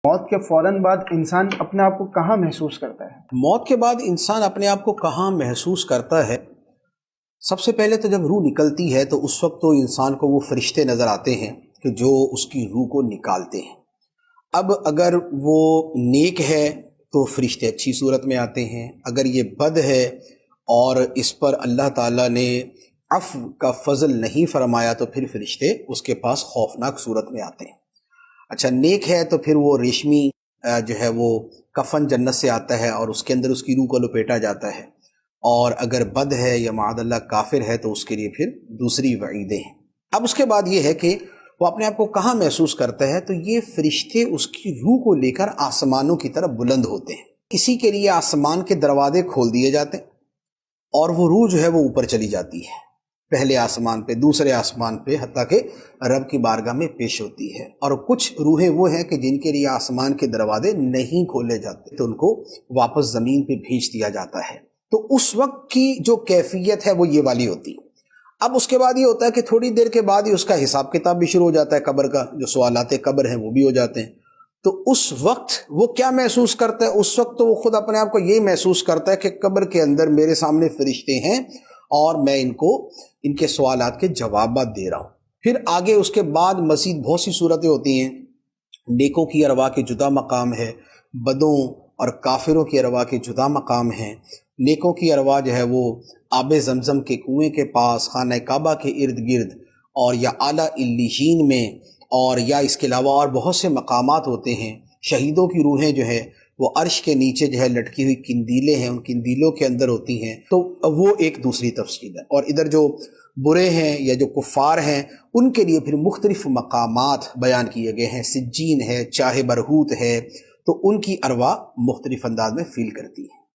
موت کے فوراً بعد انسان اپنے آپ کو کہاں محسوس کرتا ہے؟ موت کے بعد انسان اپنے آپ کو کہاں محسوس کرتا ہے؟ سب سے پہلے تو جب روح نکلتی ہے تو اس وقت تو انسان کو وہ فرشتے نظر آتے ہیں کہ جو اس کی روح کو نکالتے ہیں۔ اب اگر وہ نیک ہے تو فرشتے اچھی صورت میں آتے ہیں، اگر یہ بد ہے اور اس پر اللہ تعالیٰ نے عفو کا فضل نہیں فرمایا تو پھر فرشتے اس کے پاس خوفناک صورت میں آتے ہیں۔ اچھا، نیک ہے تو پھر وہ ریشمی جو ہے وہ کفن جنت سے آتا ہے اور اس کے اندر اس کی روح کو لپیٹا جاتا ہے، اور اگر بد ہے یا معاذ اللہ کافر ہے تو اس کے لیے پھر دوسری وعیدیں ہیں۔ اب اس کے بعد یہ ہے کہ وہ اپنے آپ کو کہاں محسوس کرتا ہے، تو یہ فرشتے اس کی روح کو لے کر آسمانوں کی طرف بلند ہوتے ہیں۔ کسی کے لیے آسمان کے دروازے کھول دیے جاتے ہیں اور وہ روح جو ہے وہ اوپر چلی جاتی ہے، پہلے آسمان پہ، دوسرے آسمان پہ، حتیٰ کہ رب کی بارگاہ میں پیش ہوتی ہے۔ اور کچھ روحیں وہ ہیں کہ جن کے لیے آسمان کے دروازے نہیں کھولے جاتے تو ان کو واپس زمین پہ بھیج دیا جاتا ہے۔ تو اس وقت کی جو کیفیت ہے وہ یہ والی ہوتی ہے۔ اب اس کے بعد یہ ہوتا ہے کہ تھوڑی دیر کے بعد ہی اس کا حساب کتاب بھی شروع ہو جاتا ہے، قبر کا جو سوالات قبر ہیں وہ بھی ہو جاتے ہیں۔ تو اس وقت وہ کیا محسوس کرتا ہے؟ اس وقت تو وہ خود اپنے آپ کو یہ محسوس کرتا ہے کہ قبر کے اندر میرے سامنے فرشتے ہیں اور میں ان کے سوالات کے جوابات دے رہا ہوں۔ پھر آگے اس کے بعد مزید بہت سی صورتیں ہوتی ہیں۔ نیکوں کی ارواح کے جدا مقام ہے، بدوں اور کافروں کی ارواح کے جدا مقام ہیں۔ نیکوں کی ارواح جو ہے وہ آب زمزم کے کنویں کے پاس، خانہ کعبہ کے ارد گرد، اور یا اعلیٰ علیین میں، اور یا اس کے علاوہ اور بہت سے مقامات ہوتے ہیں۔ شہیدوں کی روحیں جو ہے وہ عرش کے نیچے جو ہے لٹکی ہوئی قندیلیں ہیں، ان قندیلوں کے اندر ہوتی ہیں، تو وہ ایک دوسری تفصیل ہے۔ اور ادھر جو برے ہیں یا جو کفار ہیں ان کے لیے پھر مختلف مقامات بیان کیے گئے ہیں، سجین ہے، چاہے برہوت ہے، تو ان کی ارواح مختلف انداز میں فیل کرتی ہے۔